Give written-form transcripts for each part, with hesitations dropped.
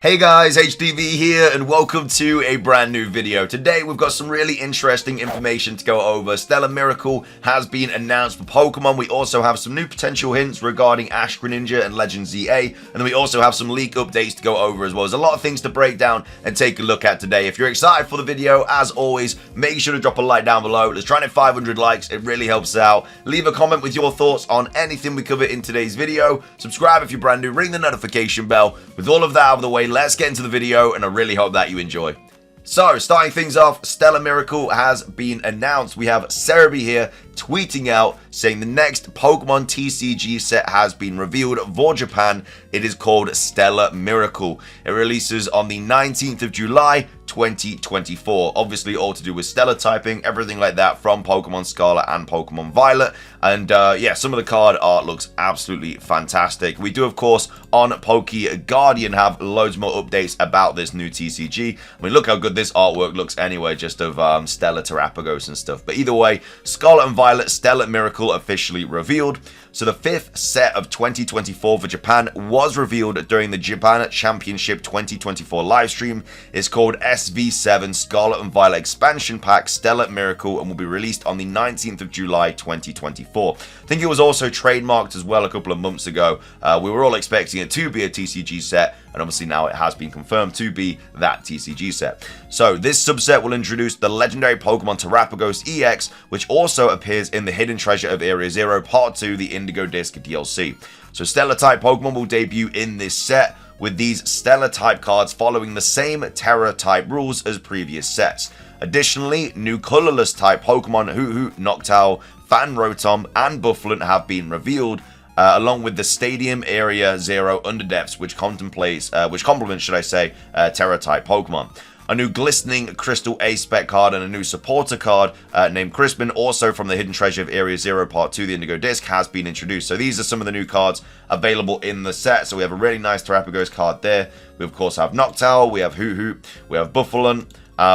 Hey guys, HDvee here and welcome to a brand new video. Today we've got some really interesting information to go over. Stella Miracle has been announced for Pokemon. We also have some new potential hints regarding Ash Greninja and Legend ZA. And then we also have some leak updates to go over as well. There's a lot of things to break down and take a look at today. If you're excited for the video, as always, make sure to drop a like down below. Let's try to hit 500 likes. It really helps out. Leave a comment with your thoughts on anything we cover in today's video. Subscribe if you're brand new. Ring the notification bell. With all of that out of the way, let's get into the video, and I really hope that you enjoy. So, starting things off, Stella Miracle has been announced. We have Cerebi here tweeting out saying the next Pokemon TCG set has been revealed for Japan. It is called Stella Miracle. It releases on the 19th of July 2024. Obviously all to do with Stella typing, everything like that from Pokemon Scarlet and Pokemon Violet. And yeah, some of the card art looks absolutely fantastic. We do, of course, on Poke Guardian have loads more updates about this new TCG. I mean, look how good this artwork looks anyway, just of Stella Terapagos and stuff. But either way, Scarlet and Violet Stella Miracle officially revealed. So the 5th set of 2024 for Japan was revealed during the Japan Championship 2024 livestream. It's called SV7 Scarlet and Violet Expansion Pack Stella Miracle and will be released on the 19th of July 2024. I think it was also trademarked as well a couple of months ago. We were all expecting it to be a TCG set, and obviously now it has been confirmed to be that TCG set. So this subset will introduce the legendary Pokemon Terapagos EX, which also appears in the Hidden Treasure of Area Zero Part 2, the Indigo Disc DLC. So Stella type Pokemon will debut in this set, with these Stella type cards following the same Terra type rules as previous sets. Additionally, new colorless type Pokemon Hoot, Noctowl, Fan Rotom, and Bufflin have been revealed, along with the Stadium Area Zero Underdepths, which complements, should I say, Terra type Pokemon. A new Glistening Crystal A-Spec card and a new supporter card named Crispin, also from the Hidden Treasure of Area Zero Part 2, the Indigo Disc, has been introduced. So these are some of the new cards available in the set. So we have a really nice Terapagos card there. We, of course, have Noctowl, we have Hoot, we have Buffalon,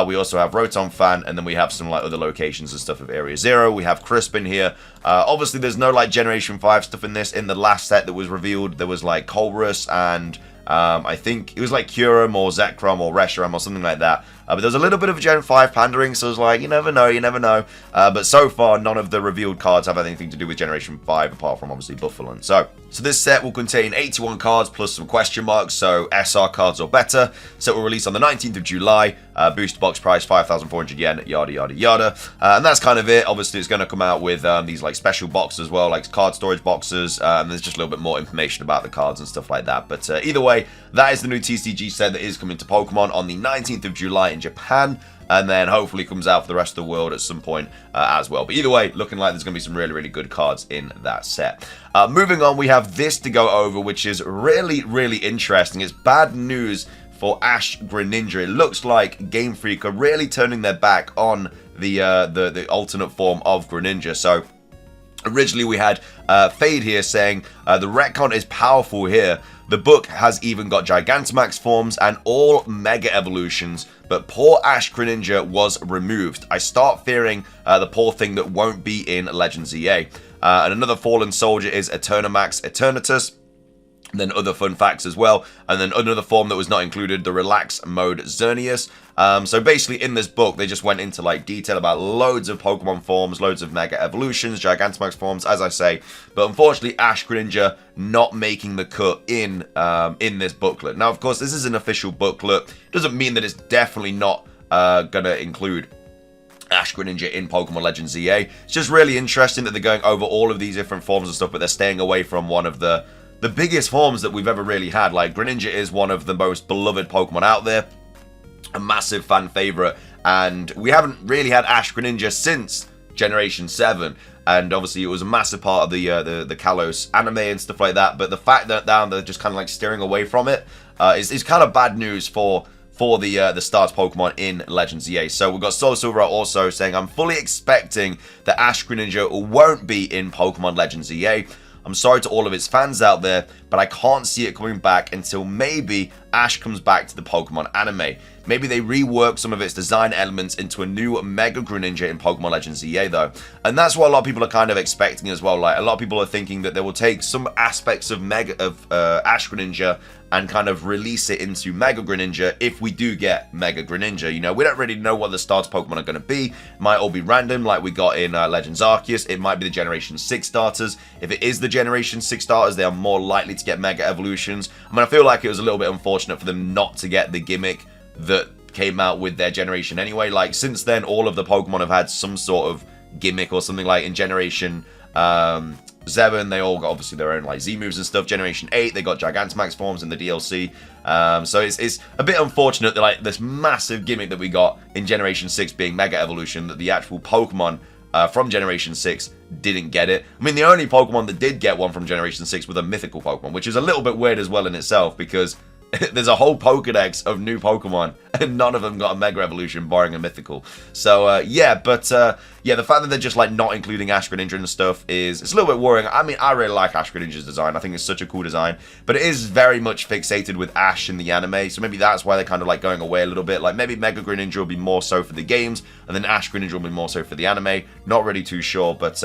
we also have Rotom Fan, and then we have some like other locations and stuff of Area Zero. We have Crispin here. Obviously, there's no like Generation 5 stuff in this. In the last set that was revealed, there was like Colress and I think it was like Kyurem or Zekrom or Reshiram or something like that. But there was a little bit of Gen 5 pandering, so I was like, you never know, you never know. But so far, none of the revealed cards have anything to do with Generation 5, apart from obviously Buffalon. So this set will contain 81 cards plus some question marks, so SR cards or better. Set will release on the 19th of July. Booster box price 5,400 yen, yada yada yada. And that's kind of it. Obviously, it's going to come out with these like special boxes as well, like card storage boxes. And there's just a little bit more information about the cards and stuff like that. But either way, that is the new TCG set that is coming to Pokemon on the 19th of July in Japan, and then hopefully comes out for the rest of the world at some point as well. But either way, looking like there's going to be some really, really good cards in that set. Moving on, we have this to go over, which is really, really interesting. It's bad news for Ash Greninja. It looks like Game Freak are really turning their back on the alternate form of Greninja. So originally we had Fade here saying the retcon is powerful here. The book has even got Gigantamax forms and all Mega Evolutions, but poor Ash Greninja was removed. I start fearing the poor thing that won't be in Legend ZA. And another fallen soldier is Eternamax Eternatus. And then other fun facts as well. And then another form that was not included, the Relax Mode Xerneas. So basically in this book, they just went into like detail about loads of Pokemon forms, loads of Mega Evolutions, Gigantamax forms, as I say. But unfortunately, Ash Greninja not making the cut in this booklet. Now, of course, this is an official booklet. Doesn't mean that it's definitely not going to include Ash Greninja in Pokemon Legends ZA. It's just really interesting that they're going over all of these different forms and stuff, but they're staying away from one of the biggest forms that we've ever really had. Like, Greninja is one of the most beloved Pokemon out there, a massive fan favorite, and we haven't really had Ash Greninja since Generation 7, and obviously it was a massive part of the Kalos anime and stuff like that. But the fact that now they're just kind of like steering away from it is kind of bad news for the stars Pokemon in Legends ZA. So we've got Soul Silver also saying, I'm fully expecting that Ash Greninja won't be in Pokemon Legends ZA. I'm sorry to all of its fans out there, but I can't see it coming back until maybe Ash comes back to the Pokemon anime. maybe they rework some of its design elements into a new Mega Greninja in Pokemon Legends EA though. And that's what a lot of people are kind of expecting as well. Like, a lot of people are thinking that they will take some aspects of Ash Greninja and kind of release it into Mega Greninja if we do get Mega Greninja. You know, we don't really know what the starter Pokemon are going to be. It might all be random like we got in Legends Arceus. It might be the Generation 6 starters. If it is the Generation 6 starters, they are more likely to get Mega Evolutions. I mean, I feel like it was a little bit unfortunate for them not to get the gimmick that came out with their generation anyway. Like, since then, all of the Pokemon have had some sort of gimmick or something. Like in Generation 7, they all got obviously their own like Z moves and stuff. Generation 8, they got Gigantamax forms in the DLC. So it's a bit unfortunate that like this massive gimmick that we got in Generation 6 being Mega Evolution, that the actual Pokemon from Generation 6 didn't get it. I mean, the only Pokemon that did get one from Generation 6 was a mythical Pokemon, which is a little bit weird as well in itself, because there's a whole Pokedex of new Pokemon, and none of them got a Mega Evolution, barring a mythical. So, yeah, but, yeah, the fact that they're just, like, not including Ash Greninja and stuff it's a little bit worrying. I mean, I really like Ash Greninja's design. I think it's such a cool design, but it is very much fixated with Ash in the anime, so maybe that's why they're kind of, like, going away a little bit. Like, maybe Mega Greninja will be more so for the games, and then Ash Greninja will be more so for the anime. Not really too sure, but,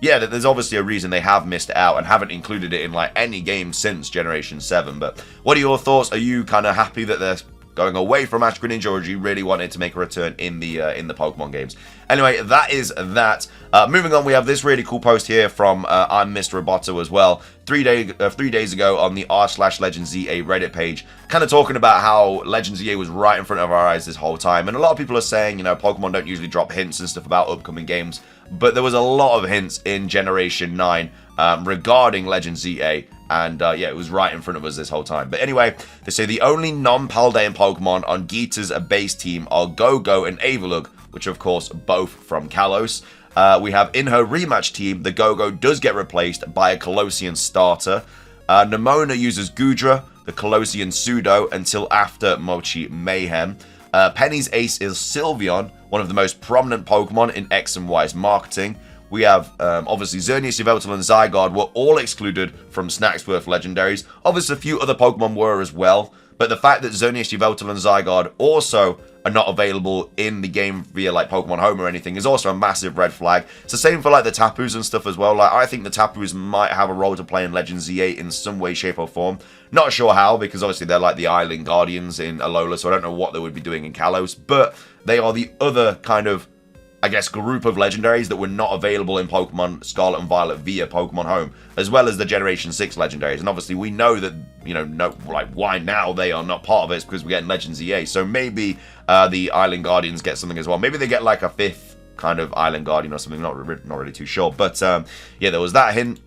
yeah, there's obviously a reason they have missed out and haven't included it in like any game since Generation 7. But what are your thoughts? Are you kind of happy that they're going away from Ash Greninja, or do you really want it to make a return in the Pokemon games? Anyway, that is that. Moving on, we have this really cool post here from I'm Mr. Roboto as well. 3 days ago on the r/LegendsEA Reddit page, kind of talking about how Legends EA was right in front of our eyes this whole time. And a lot of people are saying, you know, Pokemon don't usually drop hints and stuff about upcoming games, but there was a lot of hints in Generation 9 regarding Legends EA, and yeah, it was right in front of us this whole time. But anyway, they say the only non-Paldean Pokemon on Gita's base team are Go-Go and Avalugg, which are of course both from Kalos. We have in her rematch team, the Go-Go does get replaced by a Kalosian starter. Nemona uses Goodra, the Kalosian Pseudo, until after Mochi Mayhem. Penny's ace is Sylveon, one of the most prominent Pokemon in X and Y's marketing. We have, obviously, Xerneas, Yveltal, and Zygarde were all excluded from Snacksworth Legendaries. Obviously, a few other Pokemon were as well, but the fact that Xerneas, Yveltal, and Zygarde also are not available in the game via, like, Pokemon Home or anything is also a massive red flag. It's the same for, like, the Tapus and stuff as well. Like, I think the Tapus might have a role to play in Legends EA in some way, shape, or form. Not sure how, because obviously they're like the Island Guardians in Alola, so I don't know what they would be doing in Kalos, but they are the other kind of, I guess, group of legendaries that were not available in Pokemon Scarlet and Violet via Pokemon Home, as well as the Generation 6 legendaries. And obviously we know that, you know, like, why now they are not part of it is because we're getting Legends EA. So maybe the Island Guardians get something as well. Maybe they get like a 5th kind of Island Guardian or something, not really too sure. But yeah, there was that hint.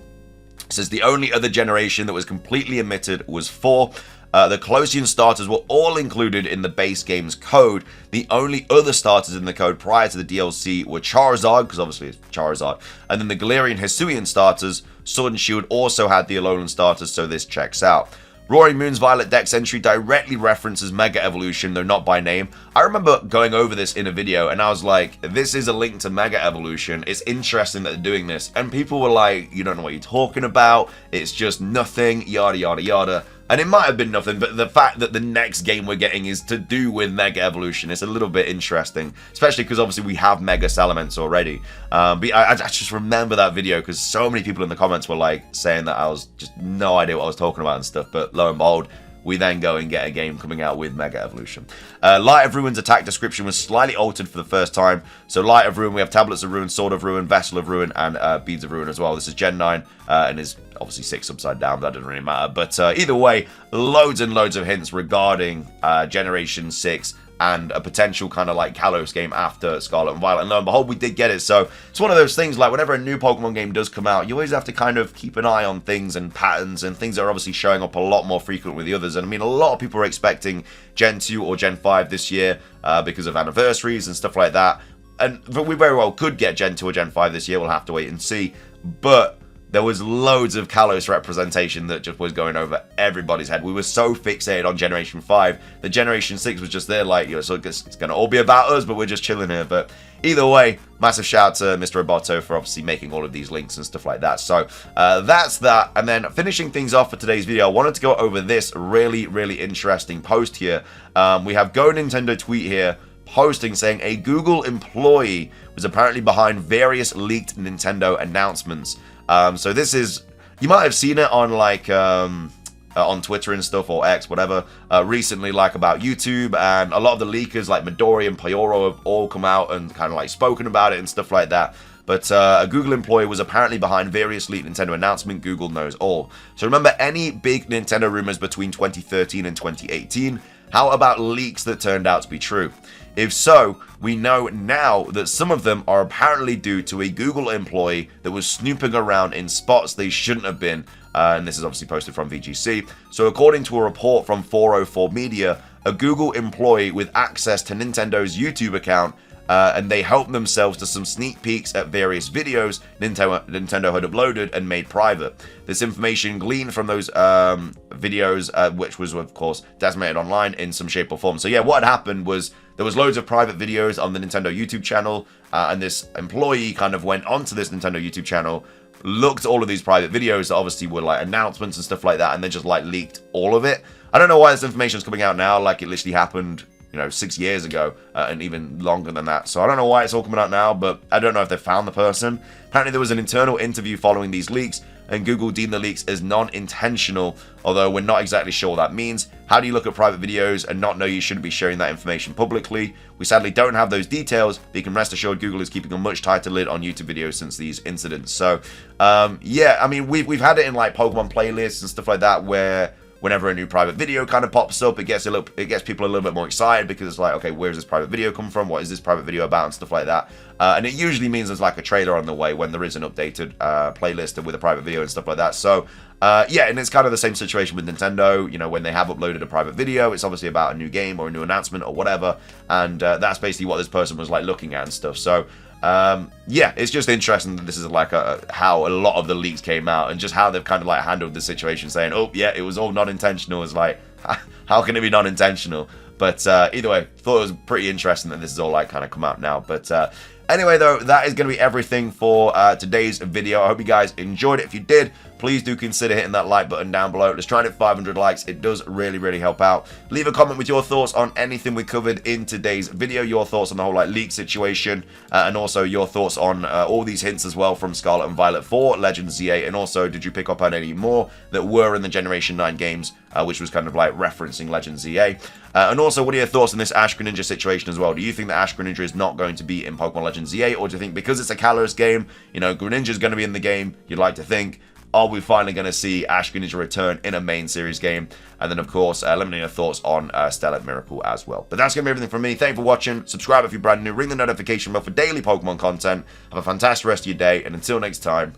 It says the only other generation that was completely omitted was 4. The Kalosian starters were all included in the base game's code. The only other starters in the code prior to the DLC were Charizard, because obviously it's Charizard, and then the Galarian Hisuian starters. Sword and Shield also had the Alolan starters, so this checks out. Roaring Moon's Violet Dex entry directly references Mega Evolution, though not by name. I remember going over this in a video, and I was like, this is a link to Mega Evolution. It's interesting that they're doing this. And people were like, you don't know what you're talking about. It's just nothing, yada, yada, yada. And it might have been nothing, but the fact that the next game we're getting is to do with Mega Evolution is a little bit interesting, especially because obviously we have Mega Salamence already. But I just remember that video because so many people in the comments were like saying that I was just no idea what I was talking about and stuff, but lo and behold, we then go and get a game coming out with Mega Evolution. Light of Ruin's attack description was slightly altered for the first time. So Light of Ruin, we have Tablets of Ruin, Sword of Ruin, Vessel of Ruin, and Beads of Ruin as well. This is Gen 9 and is obviously 6 upside down. That doesn't really matter. But either way, loads and loads of hints regarding Generation 6 and a potential kind of like Kalos game after Scarlet and Violet. And lo and behold, we did get it. So it's one of those things, like whenever a new Pokemon game does come out, you always have to kind of keep an eye on things and patterns and things that are obviously showing up a lot more frequent with the others. And I mean, a lot of people are expecting Gen 2 or Gen 5 this year because of anniversaries and stuff like that. And we very well could get Gen 2 or Gen 5 this year. We'll have to wait and see. But there was loads of Kalos representation that just was going over everybody's head. We were so fixated on Generation 5 that Generation 6 was just there like, you know, so it's going to all be about us, but we're just chilling here. But either way, massive shout to Mr. Roboto for obviously making all of these links and stuff like that. So that's that. And then finishing things off for today's video, I wanted to go over this really, really interesting post here. We have Go Nintendo tweet here, posting saying a Google employee was apparently behind various leaked Nintendo announcements. So this is, you might have seen it on like on Twitter and stuff, or X, whatever, recently, like about YouTube, and a lot of the leakers like Midori and Pyoro have all come out and kind of like spoken about it and stuff like that. But a Google employee was apparently behind various leaked Nintendo announcements. Google knows all. So remember any big Nintendo rumors between 2013 and 2018? How about leaks that turned out to be true? If so, we know now that some of them are apparently due to a Google employee that was snooping around in spots they shouldn't have been, and this is obviously posted from VGC. So according to a report from 404 Media, a Google employee with access to Nintendo's YouTube account, and they helped themselves to some sneak peeks at various videos Nintendo had uploaded and made private. This information gleaned from those videos, which was, of course, decimated online in some shape or form. So yeah, what had happened was there was loads of private videos on the Nintendo YouTube channel, and this employee kind of went onto this Nintendo YouTube channel, looked at all of these private videos that obviously were like announcements and stuff like that, and then just like leaked all of it. I don't know why this information is coming out now, like it literally happened, you know, 6 years ago, and even longer than that. So I don't know why it's all coming out now, but I don't know if they found the person. Apparently there was an internal interview following these leaks, and Google deemed the leaks as non-intentional, although we're not exactly sure what that means. How do you look at private videos and not know you shouldn't be sharing that information publicly? We sadly don't have those details, but you can rest assured Google is keeping a much tighter lid on YouTube videos since these incidents. So, yeah, I mean, we've had it in like Pokemon playlists and stuff like that, where whenever a new private video kind of pops up, it gets people a little bit more excited, because it's like, okay, where's this private video come from? What is this private video about? And stuff like that. And it usually means there's like a trailer on the way when there is an updated playlist with a private video and stuff like that. So yeah, and it's kind of the same situation with Nintendo. You know, when they have uploaded a private video, it's obviously about a new game or a new announcement or whatever, and that's basically what this person was like looking at and stuff. So yeah, it's just interesting that this is like how a lot of the leaks came out, and just how they've kind of like handled the situation, saying, oh yeah, it was all not intentional. It's like, how can it be non-intentional? But either way, thought it was pretty interesting that this is all like kind of come out now. But anyway, though, that is going to be everything for today's video. I hope you guys enjoyed it. If you did, please do consider hitting that like button down below. Let's try and hit 500 likes. It does really, really help out. Leave a comment with your thoughts on anything we covered in today's video, your thoughts on the whole like leak situation, and also your thoughts on all these hints as well from Scarlet and Violet 4, Legends Z8, and also did you pick up on any more that were in the Generation 9 games, which was kind of like referencing Legends Z8. And also, what are your thoughts on this Ash Greninja situation as well? Do you think that Ash Greninja is not going to be in Pokemon Legends Z8, or do you think because it's a Kalos game, you know, Greninja is going to be in the game? You'd like to think. Are we finally going to see Ash Greninja return in a main series game? And then, of course, let me know your thoughts on Stella Miracle as well. But that's going to be everything from me. Thank you for watching. Subscribe if you're brand new. Ring the notification bell for daily Pokemon content. Have a fantastic rest of your day. And until next time,